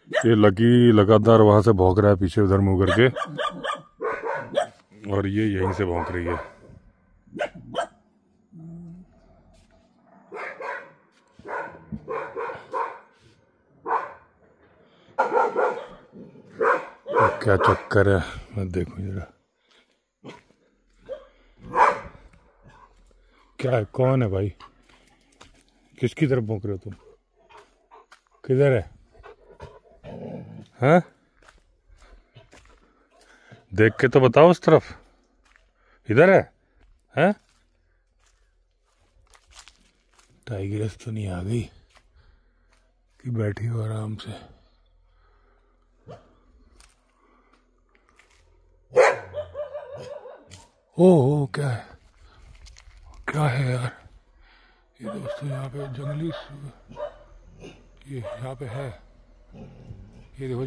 ये लकी लगातार वहां से भौंक रहा है पीछे उधर मुंह करके, और ये यहीं से भौंक रही है। क्या चक्कर है, मैं देखूं जरा क्या है, कौन है भाई, किसकी तरफ भौंक रहे हो तुम, किधर है? हैं? देख के तो बताओ उस तरफ, इधर है? हैं? टाइगरस तो नहीं आ गई कि बैठी हो आराम से? ओ क्या है, क्या है यार ये दोस्तों, यहाँ पे जंगली ये यहाँ पे है, ये देखो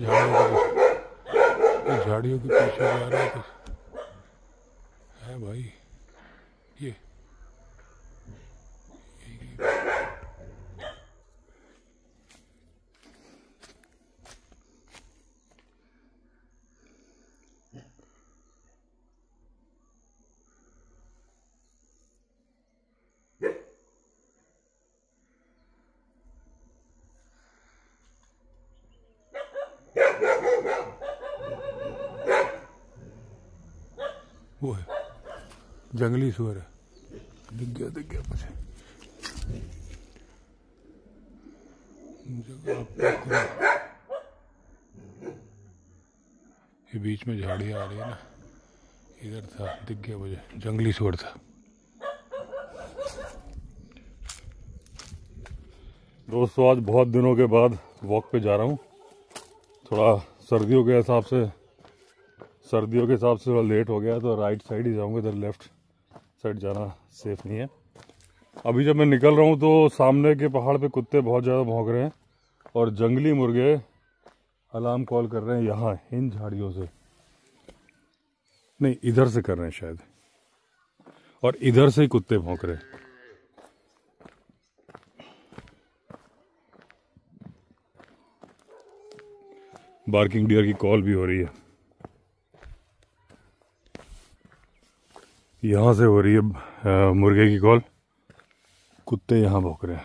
झाड़ियों के पीछे जा रहा है, है भाई ये वो है जंगली सुअर है, दिख गया मुझे। ये बीच में झाड़ियाँ आ रही है ना, इधर था, दिख गया मुझे, जंगली सुअर था। दोस्तों आज बहुत दिनों के बाद वॉक पे जा रहा हूँ, थोड़ा सर्दियों के हिसाब से थोड़ा लेट हो गया, तो राइट साइड ही जाऊँगा, इधर लेफ्ट साइड जाना सेफ नहीं है। अभी जब मैं निकल रहा हूँ तो सामने के पहाड़ पे कुत्ते बहुत ज़्यादा भौंक रहे हैं और जंगली मुर्गे अलार्म कॉल कर रहे हैं यहाँ इन झाड़ियों से, नहीं इधर से कर रहे हैं शायद, और इधर से ही कुत्ते भौंक रहे हैं। बार्किंग डियर की कॉल भी हो रही है, यहाँ से हो रही है मुर्गे की कॉल, कुत्ते यहाँ भौंक रहे हैं।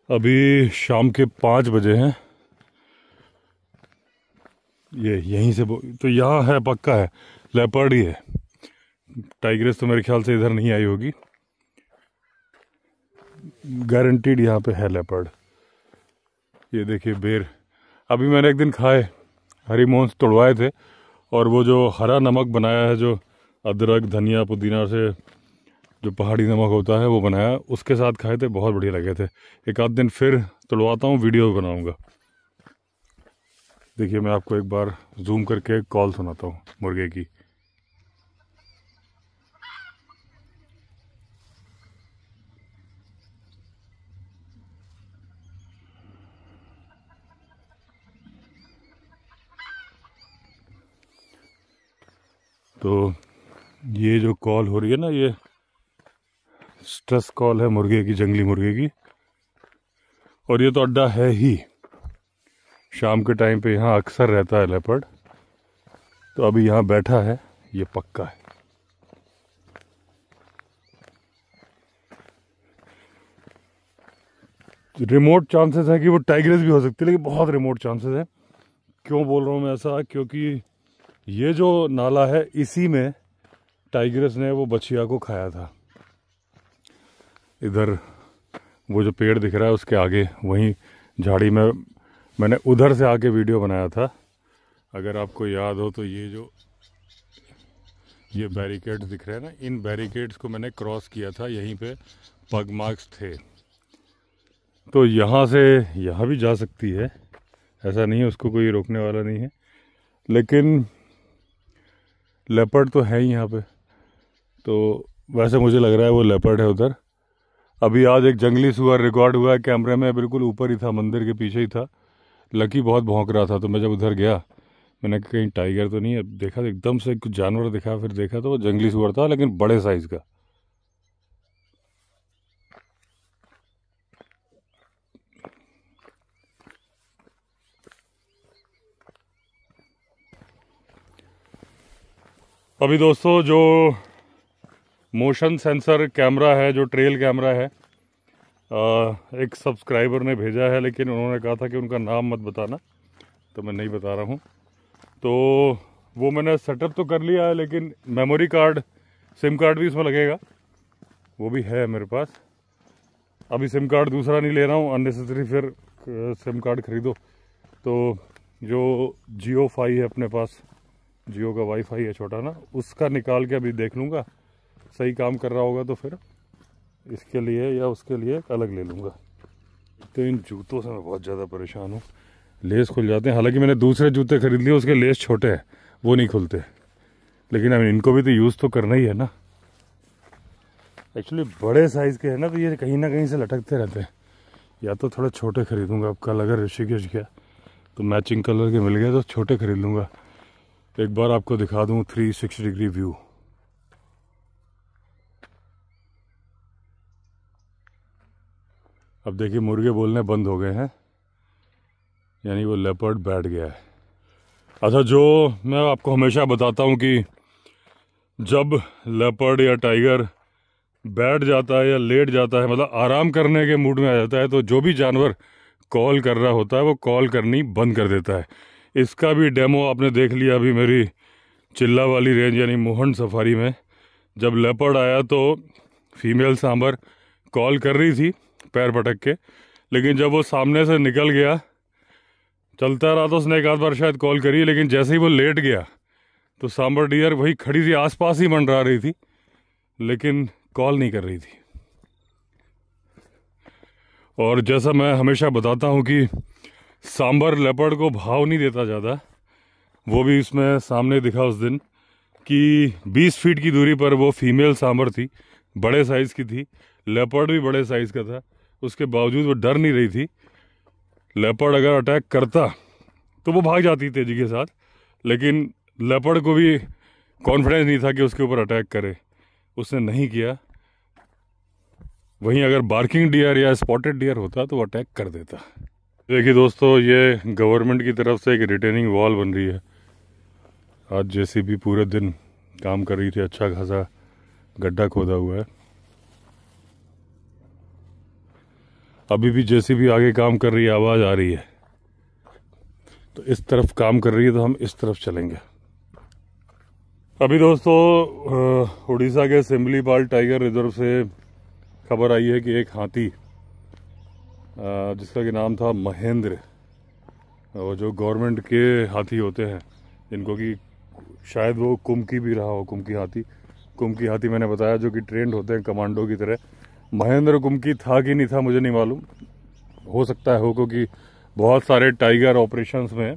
अभी शाम के 5 बजे हैं, ये यहीं से तो यहाँ है, पक्का है लेपर्ड ही है, टाइग्रेस तो मेरे ख्याल से इधर नहीं आई होगी, गारंटीड यहाँ पे है लेपर्ड। ये देखिए बेर, अभी मैंने एक दिन खाए, हरी मोंस तोड़वाए थे, और वो जो हरा नमक बनाया है, जो अदरक धनिया पुदीना से जो पहाड़ी नमक होता है वो बनाया, उसके साथ खाए थे, बहुत बढ़िया लगे थे। एक आध दिन फिर तोड़वाता हूँ, वीडियो बनाऊँगा। देखिए मैं आपको एक बार जूम करके कॉल सुनाता हूँ मुर्गे की। तो ये जो कॉल हो रही है ना, ये स्ट्रेस कॉल है मुर्गे की, जंगली मुर्गे की, और ये तो अड्डा है ही, शाम के टाइम पे यहाँ अक्सर रहता है लेपर्ड, तो अभी यहाँ बैठा है, ये पक्का है। रिमोट चांसेस है कि वो टाइग्रेस भी हो सकती है, लेकिन बहुत रिमोट चांसेस है। क्यों बोल रहा हूँ मैं ऐसा, क्योंकि ये जो नाला है इसी में टाइग्रेस ने वो बछिया को खाया था। इधर वो जो पेड़ दिख रहा है उसके आगे वहीं झाड़ी में मैंने उधर से आके वीडियो बनाया था, अगर आपको याद हो तो। ये बैरिकेड्स दिख रहे हैं ना, इन बैरिकेड्स को मैंने क्रॉस किया था, यहीं पे पग मार्क्स थे, तो यहाँ से यहाँ भी जा सकती है, ऐसा नहीं है, उसको कोई रोकने वाला नहीं है, लेकिन लेपर्ड तो है ही यहाँ पे, तो वैसे मुझे लग रहा है वो लेपर्ड है उधर। अभी आज एक जंगली सुअर रिकॉर्ड हुआ है कैमरे में, बिल्कुल ऊपर ही था, मंदिर के पीछे ही था, लकी बहुत भौंक रहा था, तो मैं जब उधर गया मैंने कहा कहीं टाइगर तो नहीं है, देखा तो एकदम से कुछ जानवर दिखा, फिर देखा तो वो जंगली सुअर था लेकिन बड़े साइज का। अभी दोस्तों जो मोशन सेंसर कैमरा है, जो ट्रेल कैमरा है, एक सब्सक्राइबर ने भेजा है, लेकिन उन्होंने कहा था कि उनका नाम मत बताना, तो मैं नहीं बता रहा हूँ। तो वो मैंने सेटअप तो कर लिया है, लेकिन मेमोरी कार्ड, सिम कार्ड भी इसमें लगेगा, वो भी है मेरे पास। अभी सिम कार्ड दूसरा नहीं ले रहा हूँ अननेसेसरी, फिर सिम कार्ड खरीदो। तो जो जियो फाई है अपने पास, जियो का वाईफाई है छोटा ना, उसका निकाल के अभी देख लूँगा, सही काम कर रहा होगा तो फिर इसके लिए या उसके लिए एक अलग ले लूँगा। तो इन जूतों से मैं बहुत ज़्यादा परेशान हूँ, लेस खुल जाते हैं। हालांकि मैंने दूसरे जूते खरीद लिए, उसके लेस छोटे हैं, वो नहीं खुलते, लेकिन अब इनको भी तो यूज़ तो करना ही है ना। एक्चुअली बड़े साइज़ के हैं ना, तो ये कहीं ना कहीं से लटकते रहते हैं। या तो थोड़ा छोटे खरीदूँगा, अब कल अगर ऋषिकेश गया तो मैचिंग कलर के मिल गए तो छोटे खरीद लूँगा। एक बार आपको दिखा दूँ 360 डिग्री व्यू। अब देखिए मुर्गे बोलने बंद हो गए हैं, यानी वो लेपर्ड बैठ गया है। अच्छा, जो मैं आपको हमेशा बताता हूँ कि जब लेपर्ड या टाइगर बैठ जाता है या लेट जाता है, मतलब आराम करने के मूड में आ जाता है, तो जो भी जानवर कॉल कर रहा होता है वो कॉल करनी बंद कर देता है। इसका भी डेमो आपने देख लिया अभी मेरी चिल्ला वाली रेंज यानी मोहन सफारी में। जब लेपर्ड आया तो फीमेल सांबर कॉल कर रही थी पैर पटक के, लेकिन जब वो सामने से निकल गया, चलता रहा तो उसने एक आध बार शायद कॉल करी, लेकिन जैसे ही वो लेट गया तो सांबर डियर वही खड़ी थी, आसपास ही मंडरा रही थी, लेकिन कॉल नहीं कर रही थी। और जैसा मैं हमेशा बताता हूँ कि सांबर लेपर्ड को भाव नहीं देता ज़्यादा, वो भी इसमें सामने दिखा उस दिन कि 20 फीट की दूरी पर वो फीमेल सांबर थी, बड़े साइज़ की थी, लेपर्ड भी बड़े साइज़ का था, उसके बावजूद वो डर नहीं रही थी। लेपर्ड अगर अटैक करता तो वो भाग जाती तेजी के साथ, लेकिन लेपर्ड को भी कॉन्फिडेंस नहीं था कि उसके ऊपर अटैक करे, उसने नहीं किया। वहीं अगर बार्किंग डियर या स्पॉटेड डियर होता तो वो अटैक कर देता। देखिए दोस्तों, ये गवर्नमेंट की तरफ से एक रिटेनिंग वॉल बन रही है। आज जेसीबी पूरे दिन काम कर रही थी, अच्छा खासा गड्ढा खोदा हुआ है। अभी भी जेसीबी आगे काम कर रही है, आवाज़ आ रही है। तो इस तरफ काम कर रही है तो हम इस तरफ चलेंगे। अभी दोस्तों उड़ीसा के सिमलीपाल टाइगर रिजर्व से खबर आई है कि एक हाथी जिसका कि नाम था महेंद्र, वो जो गवर्नमेंट के हाथी होते हैं जिनको कि शायद वो कुमकी भी रहा हो, कुमकी हाथी मैंने बताया, जो कि ट्रेंड होते हैं कमांडो की तरह। महेंद्र कुमकी था कि नहीं था मुझे नहीं मालूम, हो सकता है हो, क्योंकि बहुत सारे टाइगर ऑपरेशंस में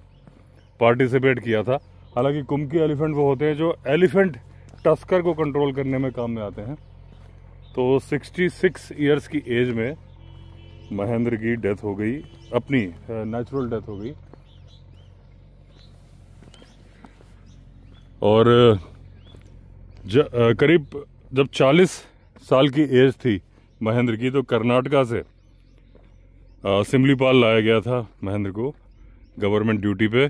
पार्टिसिपेट किया था। हालांकि कुमकी एलिफेंट वो होते हैं जो एलिफेंट टस्कर को कंट्रोल करने में काम में आते हैं। तो 66 ईयर्स की एज में महेंद्र की डेथ हो गई, अपनी नेचुरल डेथ हो गई। और करीब जब 40 साल की एज थी महेंद्र की, तो कर्नाटका से सिमलीपाल लाया गया था महेंद्र को गवर्नमेंट ड्यूटी पे।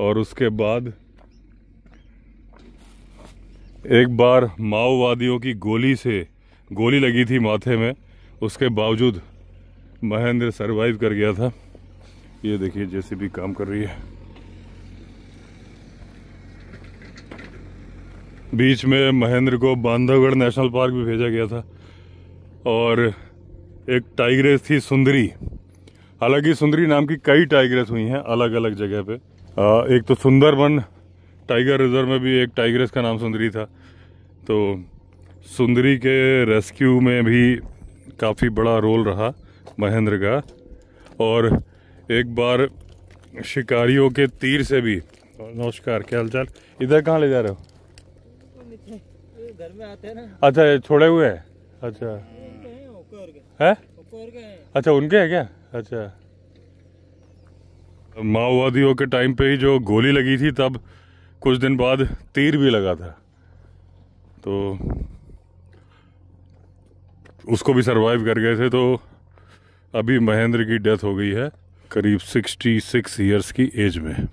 और उसके बाद एक बार माओवादियों की गोली लगी थी माथे में, उसके बावजूद महेंद्र सरवाइव कर गया था। ये देखिए जेसीबी काम कर रही है। बीच में महेंद्र को बांधवगढ़ नेशनल पार्क भी भेजा गया था। और एक टाइग्रेस थी सुंदरी, हालांकि सुंदरी नाम की कई टाइग्रेस हुई हैं अलग अलग जगह पे। एक तो सुंदरबन टाइगर रिजर्व में भी एक टाइग्रेस का नाम सुंदरी था। तो सुंदरी के रेस्क्यू में भी काफ़ी बड़ा रोल रहा महेंद्र का। और एक बार शिकारियों के तीर से भी, नमस्कार क्या हालचाल, इधर कहाँ ले जा रहे हो? घर में आते हैं ना। अच्छा, ये छोड़े हुए हैं। अच्छा है, अच्छा उनके हैं क्या? अच्छा माओवादियों के टाइम पे ही जो गोली लगी थी, तब कुछ दिन बाद तीर भी लगा था, तो उसको भी सरवाइव कर गए थे। तो अभी महेंद्र की डेथ हो गई है करीब 66 ईयर्स की एज में।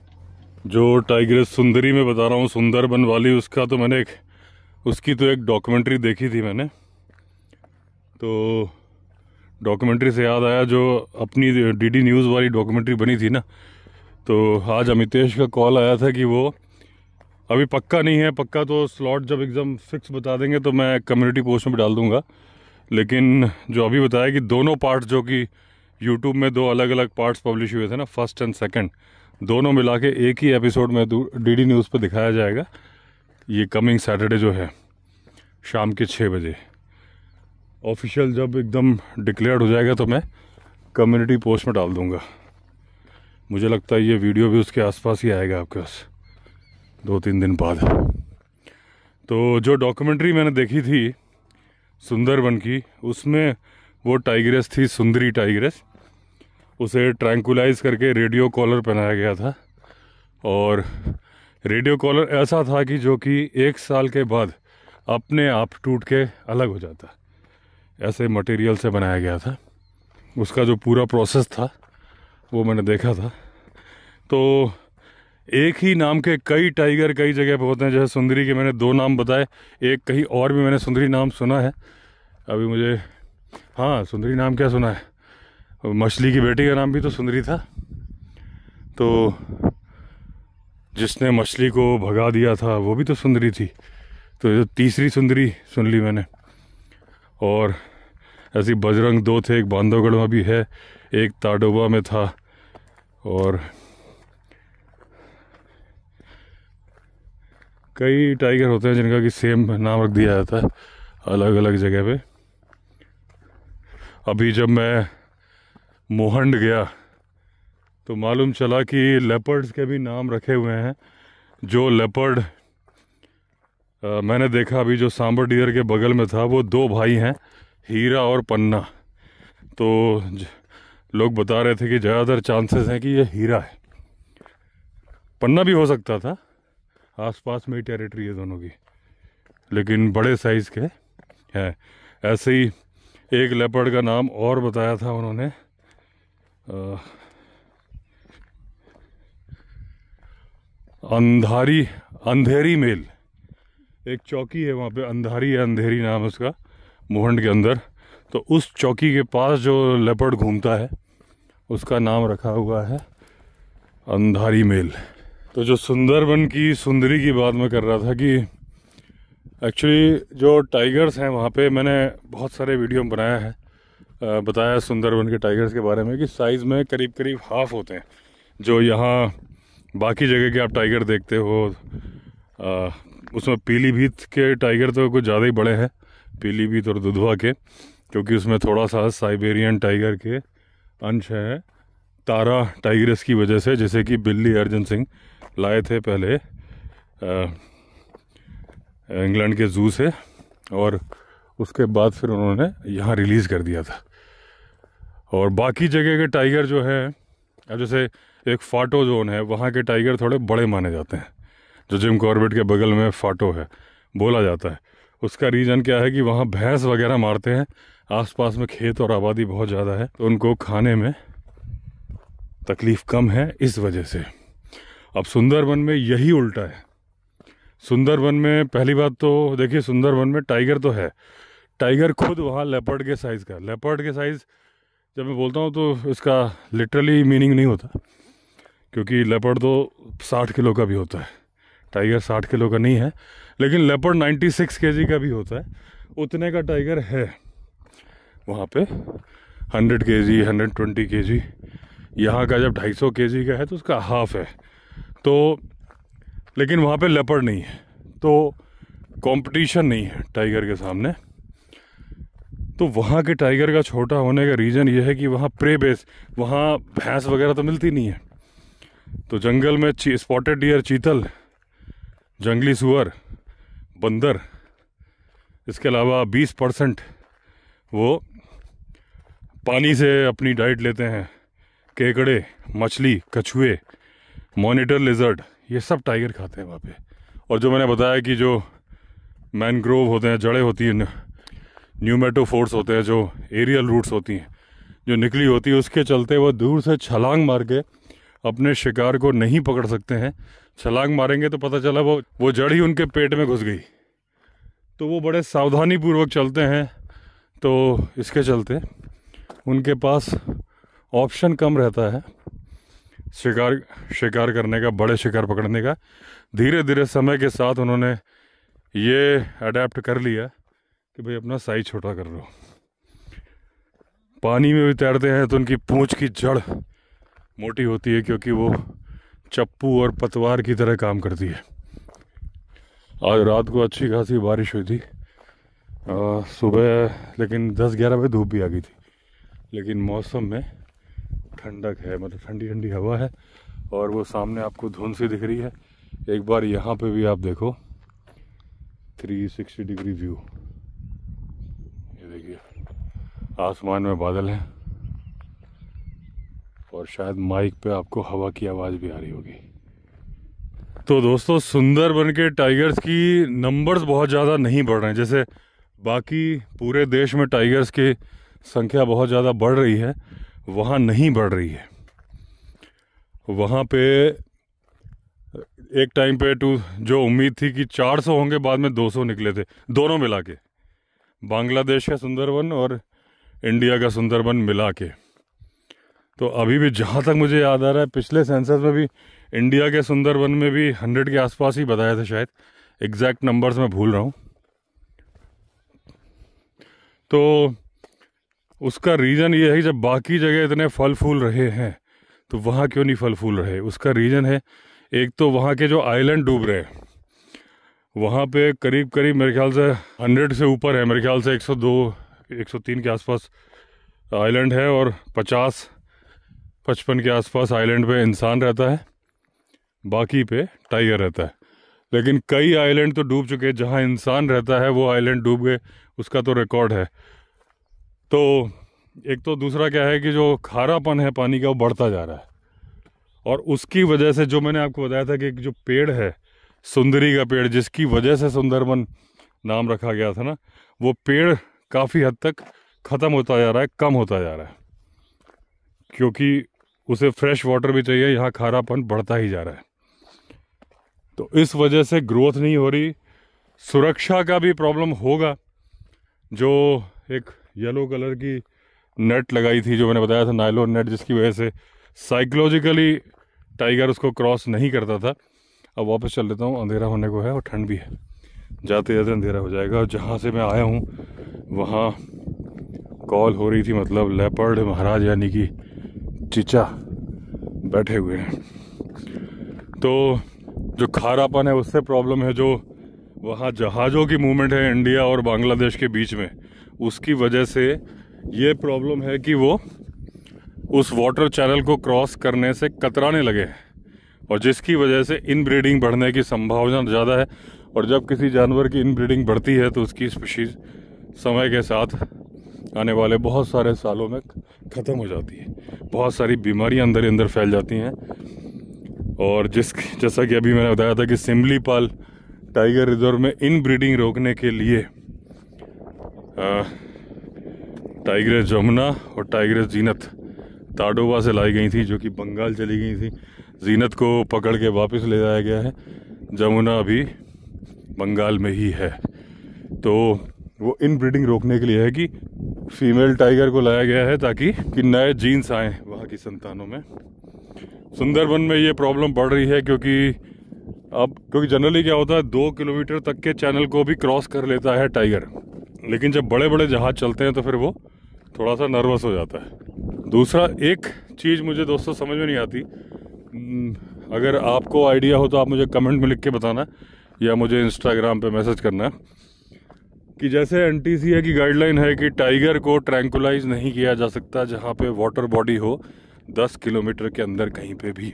जो टाइग्रेस सुंदरी में बता रहा हूँ, सुंदरबन वाली, उसकी तो एक डॉक्यूमेंट्री देखी थी मैंने। तो डॉक्यूमेंट्री से याद आया, जो अपनी डीडी न्यूज़ वाली डॉक्यूमेंट्री बनी थी ना, तो आज अमितेश का कॉल आया था कि वो अभी पक्का नहीं है, पक्का तो स्लॉट जब एकदम फिक्स बता देंगे तो मैं कम्युनिटी पोस्ट में भी डाल दूंगा। लेकिन जो अभी बताया कि दोनों पार्ट्स, जो कि यूट्यूब में 2 अलग अलग पार्ट्स पब्लिश हुए थे ना, फर्स्ट एंड सेकंड, दोनों मिला के एक ही एपिसोड में डीडी न्यूज़ पर दिखाया जाएगा। ये कमिंग सैटरडे जो है शाम के 6 बजे ऑफिशियल जब एकदम डिक्लेयर्ड हो जाएगा तो मैं कम्युनिटी पोस्ट में डाल दूंगा। मुझे लगता है ये वीडियो भी उसके आसपास ही आएगा आपके पास 2-3 दिन बाद। तो जो डॉक्यूमेंट्री मैंने देखी थी सुंदरबन की, उसमें वो टाइग्रेस थी, सुंदरी टाइग्रेस। उसे ट्रैंकुलाइज करके रेडियो कॉलर पहनाया गया था, और रेडियो कॉलर ऐसा था कि जो कि 1 साल के बाद अपने आप टूट के अलग हो जाता, ऐसे मटेरियल से बनाया गया था। उसका जो पूरा प्रोसेस था वो मैंने देखा था। तो एक ही नाम के कई टाइगर कई जगह पे होते हैं, जैसे सुंदरी के मैंने 2 नाम बताए, एक कहीं और भी मैंने सुंदरी नाम सुना है। अभी मुझे, हाँ, सुंदरी नाम क्या सुना है, मछली की बेटी का नाम भी तो सुंदरी था। तो जिसने मछली को भगा दिया था वो भी तो सुंदरी थी। तो ये तीसरी सुंदरी सुन ली मैंने। और ऐसी बजरंग 2 थे, एक बांधवगढ़ में भी है, एक ताडोबा में था, और कई टाइगर होते हैं जिनका कि सेम नाम रख दिया जाता है अलग अलग जगह पे। अभी जब मैं मोहंड गया तो मालूम चला कि लेपर्ड्स के भी नाम रखे हुए हैं। जो लेपर्ड मैंने देखा अभी जो सांबर डियर के बगल में था, वो 2 भाई हैं, हीरा और पन्ना। तो लोग बता रहे थे कि ज़्यादातर चांसेस हैं कि ये हीरा है, पन्ना भी हो सकता था, आसपास में ही टेरिटरी है दोनों की, लेकिन बड़े साइज़ के हैं। ऐसे ही एक लेपर्ड का नाम और बताया था उन्होंने, अंधेरी मेल, एक चौकी है वहाँ पे, अंधेरी नाम है उसका, मोहंड के अंदर। तो उस चौकी के पास जो लेपर्ड घूमता है उसका नाम रखा हुआ है अंधारी मेल। तो जो सुंदरबन की सुंदरी की बात मैं कर रहा था कि एक्चुअली जो टाइगर्स हैं वहाँ पे, मैंने बहुत सारे वीडियो में बनाया है, बताया सुंदरबन के टाइगर्स के बारे में कि साइज़ में करीब करीब हाफ होते हैं। जो यहाँ बाकी जगह के आप टाइगर देखते हो, उसमें पीलीभीत के टाइगर तो कुछ ज़्यादा ही बड़े हैं, पीलीभीत और दुधवा के, क्योंकि उसमें थोड़ा सा साइबेरियन टाइगर के अंश हैं तारा टाइग्रेस की वजह से, जैसे कि बिल्ली अर्जुन सिंह लाए थे पहले इंग्लैंड के जू से, और उसके बाद फिर उन्होंने यहाँ रिलीज़ कर दिया था। और बाकी जगह के टाइगर जो है, जैसे एक फाटो जोन है, वहाँ के टाइगर थोड़े बड़े माने जाते हैं। जो जिम कॉर्बेट के बगल में फाटो है बोला जाता है, उसका रीज़न क्या है कि वहाँ भैंस वगैरह मारते हैं, आसपास में खेत और आबादी बहुत ज़्यादा है, तो उनको खाने में तकलीफ़ कम है इस वजह से। अब सुंदरबन में यही उल्टा है। सुंदरबन में पहली बात तो देखिए, सुंदरबन में टाइगर तो है, टाइगर खुद वहाँ लेपर्ड के साइज़ का, लेपर्ड के साइज़ जब मैं बोलता हूँ तो इसका लिटरली मीनिंग नहीं होता, क्योंकि लेपर्ड तो 60 किलो का भी होता है, टाइगर 60 किलो का नहीं है, लेकिन लेपर्ड 96 केजी का भी होता है, उतने का टाइगर है वहाँ पे, 100 केजी 120 केजी। यहाँ का जब 250 केजी का है तो उसका हाफ है। तो लेकिन वहाँ पे लेपर्ड नहीं है, तो कंपटीशन नहीं है टाइगर के सामने। तो वहाँ के टाइगर का छोटा होने का रीज़न ये है कि वहाँ प्रे बेस, वहाँ भैंस वगैरह तो मिलती नहीं है, तो जंगल में स्पॉटेड डियर, चीतल, जंगली सुअर, बंदर, इसके अलावा 20% वो पानी से अपनी डाइट लेते हैं, केकड़े, मछली, कछुए, मॉनिटर लिजर्ड, ये सब टाइगर खाते हैं वहाँ पे। और जो मैंने बताया कि जो मैनग्रोव होते हैं, जड़ें होती हैं, न्यूमेटोफोर्स होते हैं, जो एरियल रूट्स होती हैं जो निकली होती है, उसके चलते वो दूर से छलांग मार के अपने शिकार को नहीं पकड़ सकते हैं। छलांग मारेंगे तो पता चला वो जड़ ही उनके पेट में घुस गई। तो वो बड़े सावधानी पूर्वक चलते हैं, तो इसके चलते उनके पास ऑप्शन कम रहता है शिकार करने का, बड़े शिकार पकड़ने का। धीरे धीरे समय के साथ उन्होंने ये अडेप्ट कर लिया कि भाई अपना साइज छोटा कर लो। पानी में भी तैरते हैं तो उनकी पूंछ की जड़ मोटी होती है, क्योंकि वो चप्पू और पतवार की तरह काम करती है। आज रात को अच्छी खासी बारिश हुई थी, सुबह लेकिन 10-11 बजे धूप भी आ गई थी, लेकिन मौसम में ठंडक है, मतलब ठंडी ठंडी हवा है। और वो सामने आपको धुंध सी दिख रही है। एक बार यहाँ पे भी आप देखो 360 डिग्री व्यू, ये देखिए आसमान में बादल हैं और शायद माइक पे आपको हवा की आवाज़ भी आ रही होगी। तो दोस्तों, सुंदरबन के टाइगर्स की नंबर्स बहुत ज़्यादा नहीं बढ़ रहे हैं। जैसे बाकी पूरे देश में टाइगर्स की संख्या बहुत ज़्यादा बढ़ रही है, वहाँ नहीं बढ़ रही है। वहाँ पे एक टाइम पे जो उम्मीद थी कि 400 होंगे, बाद में 200 निकले थे, दोनों मिला के, बांग्लादेश का सुंदरबन और इंडिया का सुंदरबन मिला के। तो अभी भी जहाँ तक मुझे याद आ रहा है, पिछले सेंसस में भी इंडिया के सुंदरबन में भी 100 के आसपास ही बताया था शायद, एग्जैक्ट नंबर्स मैं भूल रहा हूँ। तो उसका रीज़न ये है कि जब बाकी जगह इतने फल फूल रहे हैं तो वहाँ क्यों नहीं फल फूल रहे। उसका रीज़न है, एक तो वहाँ के जो आइलैंड डूब रहे हैं, वहाँ पे करीब करीब मेरे ख्याल से 100 से ऊपर है, मेरे ख्याल से 102-103 के आसपास आइलैंड है, और 50-55 के आसपास आइलैंड पे इंसान रहता है, बाकी पे टाइगर रहता है। लेकिन कई आइलैंड तो डूब चुके हैं, जहाँ इंसान रहता है वो आइलैंड डूब गए, उसका तो रिकॉर्ड है। तो एक तो दूसरा क्या है कि जो खारापन है पानी का वो बढ़ता जा रहा है, और उसकी वजह से जो मैंने आपको बताया था कि जो पेड़ है, सुंदरी का पेड़, जिसकी वजह से सुंदरबन नाम रखा गया था ना, वो पेड़ काफ़ी हद तक ख़त्म होता जा रहा है, कम होता जा रहा है, क्योंकि उसे फ्रेश वाटर भी चाहिए। यहाँ खारापन बढ़ता ही जा रहा है, तो इस वजह से ग्रोथ नहीं हो रही। सुरक्षा का भी प्रॉब्लम होगा। जो एक येलो कलर की नेट लगाई थी, जो मैंने बताया था, नायलॉन नेट, जिसकी वजह से साइकोलॉजिकली टाइगर उसको क्रॉस नहीं करता था। अब वापस चल लेता हूँ, अंधेरा होने को है और ठंड भी है, जाते जाते अंधेरा हो जाएगा। और जहाँ से मैं आया हूँ वहाँ कॉल हो रही थी, मतलब लेपर्ड महाराज यानी कि चीचा बैठे हुए हैं। तो जो खारापन है उससे प्रॉब्लम है, जो वहाँ जहाज़ों की मूवमेंट है इंडिया और बांग्लादेश के बीच में, उसकी वजह से ये प्रॉब्लम है कि वो उस वाटर चैनल को क्रॉस करने से कतराने लगे हैं, और जिसकी वजह से इनब्रीडिंग बढ़ने की संभावना ज़्यादा है। और जब किसी जानवर की इनब्रीडिंग बढ़ती है तो उसकी स्पीशीज़ समय के साथ आने वाले बहुत सारे सालों में ख़त्म हो जाती है, बहुत सारी बीमारियां अंदर ही अंदर फैल जाती हैं। और जैसा कि अभी मैंने बताया था कि सिमलीपाल टाइगर रिजर्व में इनब्रीडिंग रोकने के लिए टाइगर जमुना और टाइगर जीनत ताडोबा से लाई गई थी, जो कि बंगाल चली गई थी। जीनत को पकड़ के वापस ले जाया गया है, जमुना अभी बंगाल में ही है। तो वो इनब्रीडिंग रोकने के लिए है कि फीमेल टाइगर को लाया गया है ताकि नए जीन्स आए वहाँ की संतानों में। सुंदरबन में ये प्रॉब्लम बढ़ रही है क्योंकि जनरली क्या होता है, 2 किलोमीटर तक के चैनल को भी क्रॉस कर लेता है टाइगर, लेकिन जब बड़े बड़े जहाज चलते हैं तो फिर वो थोड़ा सा नर्वस हो जाता है। दूसरा, एक चीज़ मुझे दोस्तों समझ में नहीं आती, अगर आपको आइडिया हो तो आप मुझे कमेंट में लिख के बताना, या मुझे इंस्टाग्राम पे मैसेज करना, कि जैसे NTCA की गाइडलाइन है कि टाइगर को ट्रैंकुलाइज नहीं किया जा सकता जहाँ पे वाटर बॉडी हो 10 किलोमीटर के अंदर कहीं पे भी।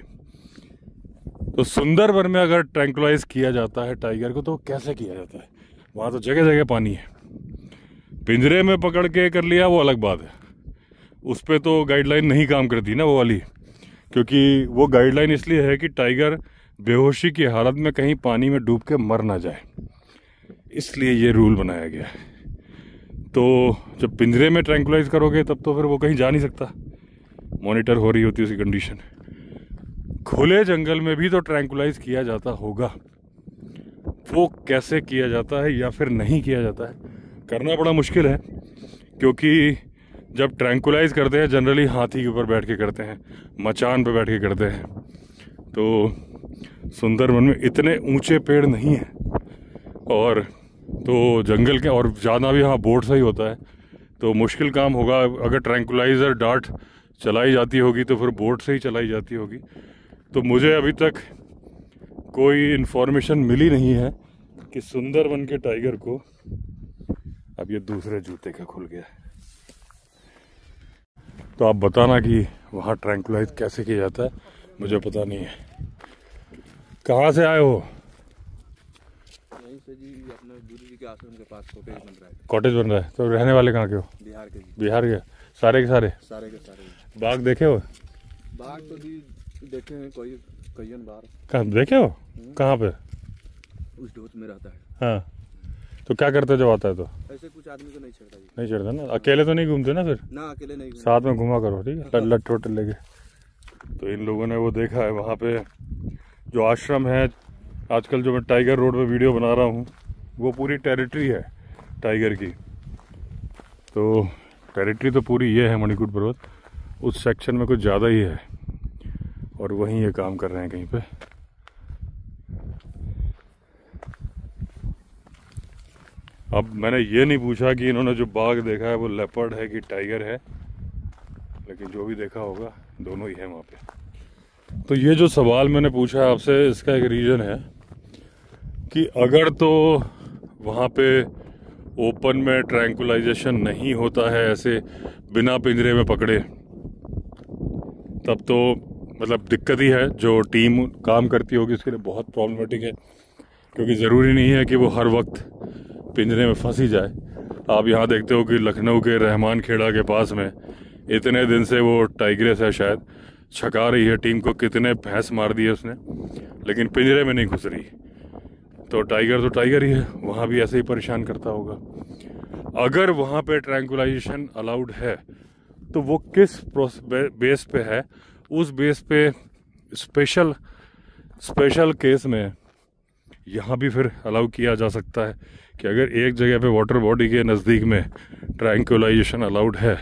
तो सुंदरबन में अगर ट्रैंकुलाइज किया जाता है टाइगर को, तो कैसे किया जाता है? वहाँ तो जगह जगह पानी है। पिंजरे में पकड़ के कर लिया वो अलग बात है, उस पर तो गाइडलाइन नहीं काम करती ना वो वाली, क्योंकि वो गाइडलाइन इसलिए है कि टाइगर बेहोशी की हालत में कहीं पानी में डूब के मर ना जाए, इसलिए ये रूल बनाया गया है। तो जब पिंजरे में ट्रैंकुलाइज करोगे तब तो फिर वो कहीं जा नहीं सकता, मॉनिटर हो रही होती है उसकी कंडीशन। खुले जंगल में भी तो ट्रैंकुलाइज किया जाता होगा, वो कैसे किया जाता है या फिर नहीं किया जाता है, करना बड़ा मुश्किल है। क्योंकि जब ट्रैंकुलाइज करते हैं जनरली हाथी के ऊपर बैठ के करते हैं, मचान पे बैठ के करते हैं। तो सुंदरवन में इतने ऊंचे पेड़ नहीं हैं, और तो जंगल के और ज़्यादा भी हाँ बोट से ही होता है, तो मुश्किल काम होगा। अगर ट्रैंकुलाइज़र डार्ट चलाई जाती होगी तो फिर बोट से ही चलाई जाती होगी। तो मुझे अभी तक कोई इन्फॉर्मेशन मिली नहीं है कि सुंदरवन के टाइगर को, अब ये दूसरे जूते का खुल गया, तो आप बताना कि वहाँ ट्रैंकुलाइज कैसे किया जाता है, मुझे पता नहीं है। कहाँ से आए हो? यहीं से जी, अपने गुरु जी के आश्रम के पास कॉटेज बन रहा है। कॉटेज बन रहा है, तो रहने वाले कहाँ के हो? बिहार के जी। बिहार के सारे के सारे? सारे के सारे। बाघ देखे हो? बाघ तो जी देखे हैं कई बार। कहाँ देखे हो? कहाँ पे? उस ढोच में रहता है। हाँ, तो क्या करते हो जब आता है तो? ऐसे कुछ आदमी को नहीं छेड़ता जी। नहीं छेड़ता ना? अकेले तो नहीं घूमते ना फिर? ना, अकेले नहीं घूमते। साथ में घुमा करो, ठीक है, लट वट लेके। तो इन लोगों ने वो देखा है वहाँ पे जो आश्रम है। आजकल जो मैं टाइगर रोड पे वीडियो बना रहा हूँ वो पूरी टेरिटरी है टाइगर की। तो टेरिटरी तो पूरी ये है मणिकूट पर्वत, उस सेक्शन में कुछ ज़्यादा ही है, और वहीं ये काम कर रहे हैं कहीं पे। अब मैंने ये नहीं पूछा कि इन्होंने जो बाघ देखा है वो लेपर्ड है कि टाइगर है, लेकिन जो भी देखा होगा दोनों ही है वहाँ पे। तो ये जो सवाल मैंने पूछा आपसे, इसका एक रीज़न है कि अगर तो वहाँ पे ओपन में ट्रैंकुलाइजेशन नहीं होता है ऐसे बिना पिंजरे में पकड़े, तब तो मतलब दिक्कत ही है। जो टीम काम करती होगी उसके लिए बहुत प्रॉब्लमेटिक है, क्योंकि ज़रूरी नहीं है कि वो हर वक्त पिंजरे में फंसी जाए। आप यहाँ देखते हो कि लखनऊ के रहमान खेड़ा के पास में इतने दिन से वो टाइग्रेस है, शायद छका रही है टीम को, कितने भैंस मार दिए उसने, लेकिन पिंजरे में नहीं घुस रही। तो टाइगर ही है, वहाँ भी ऐसे ही परेशान करता होगा। अगर वहाँ पे ट्रैंकुलाइजेशन अलाउड है तो वो किस बेस पे है? उस बेस पे स्पेशल केस में यहाँ भी फिर अलाउ किया जा सकता है कि अगर एक जगह पे वाटर बॉडी के नज़दीक में ट्रैंकुलाइजेशन अलाउड है,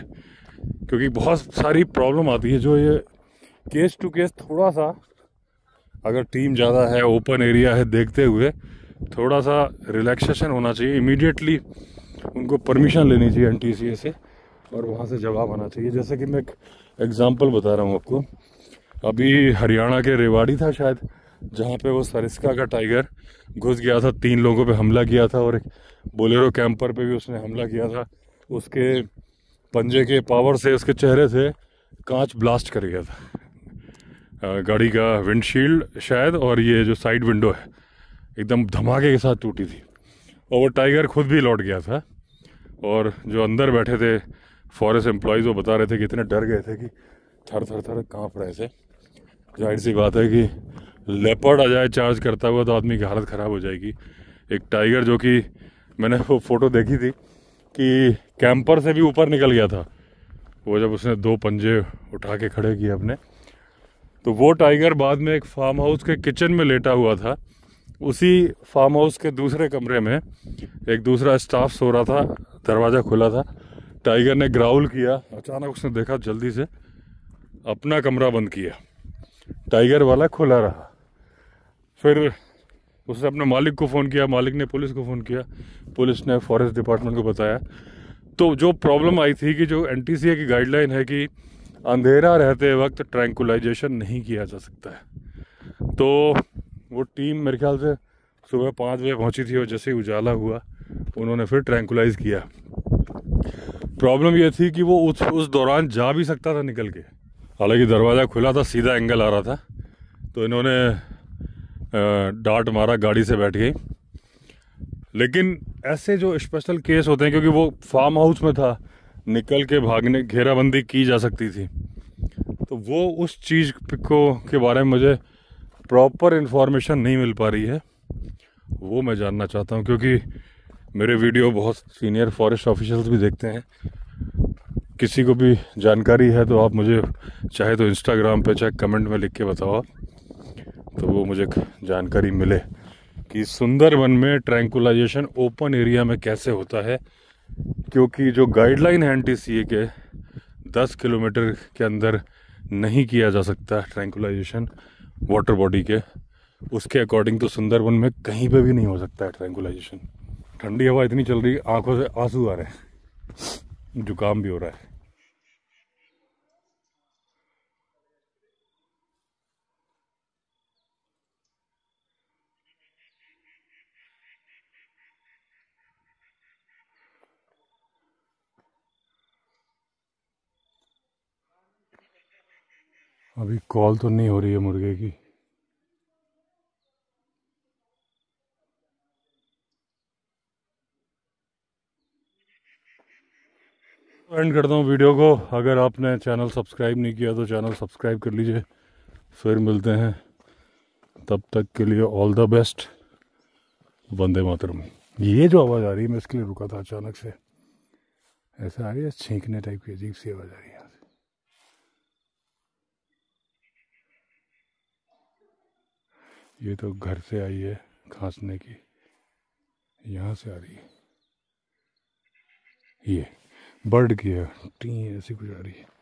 क्योंकि बहुत सारी प्रॉब्लम आती है जो ये केस टू केस थोड़ा सा, अगर टीम ज़्यादा है, ओपन एरिया है, देखते हुए थोड़ा सा रिलैक्सेशन होना चाहिए। इमीडिएटली उनको परमिशन लेनी चाहिए NTCA से, और वहाँ से जवाब आना चाहिए। जैसे कि मैं एक एग्जांपल बता रहा हूँ आपको, अभी हरियाणा के रेवाड़ी था शायद, जहाँ पे वो सरिस्का का टाइगर घुस गया था, 3 लोगों पे हमला किया था, और एक बोलेरो कैंपर पे भी उसने हमला किया था। उसके पंजे के पावर से उसके चेहरे से कांच ब्लास्ट कर गया था, गाड़ी का विंडशील्ड शायद, और ये जो साइड विंडो है एकदम धमाके के साथ टूटी थी। और वो टाइगर खुद भी लौट गया था, और जो अंदर बैठे थे फॉरेस्ट एम्प्लॉयज़ वो बता रहे थे कि इतने डर गए थे कि थर थर थर काँप रहे थे। जाहिर सी बात है कि लेपर्ड आ जाए चार्ज करता हुआ तो आदमी की हालत ख़राब हो जाएगी। एक टाइगर जो कि मैंने वो फ़ोटो देखी थी कि कैंपर से भी ऊपर निकल गया था, वो जब उसने 2 पंजे उठा के खड़े किए अपने, तो वो टाइगर बाद में एक फार्म हाउस के किचन में लेटा हुआ था। उसी फार्म हाउस के दूसरे कमरे में एक दूसरा स्टाफ सो रहा था, दरवाज़ा खुला था, टाइगर ने ग्राउल किया, अचानक उसने देखा, जल्दी से अपना कमरा बंद किया, टाइगर वाला खुला रहा। फिर उसने अपने मालिक को फ़ोन किया, मालिक ने पुलिस को फ़ोन किया, पुलिस ने फॉरेस्ट डिपार्टमेंट को बताया। तो जो प्रॉब्लम आई थी कि जो NTCA की गाइडलाइन है कि अंधेरा रहते वक्त ट्रैंकुलाइजेशन नहीं किया जा सकता है, तो वो टीम मेरे ख्याल से सुबह 5 बजे पहुंची थी, और जैसे ही उजाला हुआ उन्होंने फिर ट्रैंकुलाइज किया। प्रॉब्लम ये थी कि वो उस दौरान जा भी सकता था निकल के, हालांकि दरवाज़ा खुला था, सीधा एंगल आ रहा था, तो इन्होंने डांट मारा, गाड़ी से बैठ गई। लेकिन ऐसे जो स्पेशल केस होते हैं, क्योंकि वो फार्म हाउस में था, निकल के भागने घेराबंदी की जा सकती थी, तो वो उस चीज़ को के बारे में मुझे प्रॉपर इन्फॉर्मेशन नहीं मिल पा रही है, वो मैं जानना चाहता हूँ। क्योंकि मेरे वीडियो बहुत सीनियर फॉरेस्ट ऑफिशियल्स भी देखते हैं। किसी को भी जानकारी है तो आप मुझे चाहे तो इंस्टाग्राम पे चाहे कमेंट में लिख के बताओ आप, तो वो मुझे जानकारी मिले कि सुंदरबन में ट्रैंकुलाइजेशन ओपन एरिया में कैसे होता है। क्योंकि जो गाइडलाइन है NTCA के 10 किलोमीटर के अंदर नहीं किया जा सकता ट्रैंकुलाइजेशन वाटर बॉडी के, उसके अकॉर्डिंग तो सुंदरबन में कहीं पे भी नहीं हो सकता है ट्रैंकुलाइजेशन। ठंडी हवा इतनी चल रही है, आंखों से आंसू आ रहे हैं, जुकाम भी हो रहा है। अभी कॉल तो नहीं हो रही है मुर्गे की। एंड करता हूँ वीडियो को। अगर आपने चैनल सब्सक्राइब नहीं किया तो चैनल सब्सक्राइब कर लीजिए। फिर मिलते हैं, तब तक के लिए all the best. Vande Mataram. ये जो आवाज़ आ रही है, मैं इसके लिए रुका था, अचानक से ऐसा आ रही है, छींकने टाइप की अजीब सी आवाज़ आ रही है यहाँ से। ये तो घर से आई है खांसने की, यहाँ से आ रही है, ये बर्ड की है, टी ऐसी कुछ आ रही है।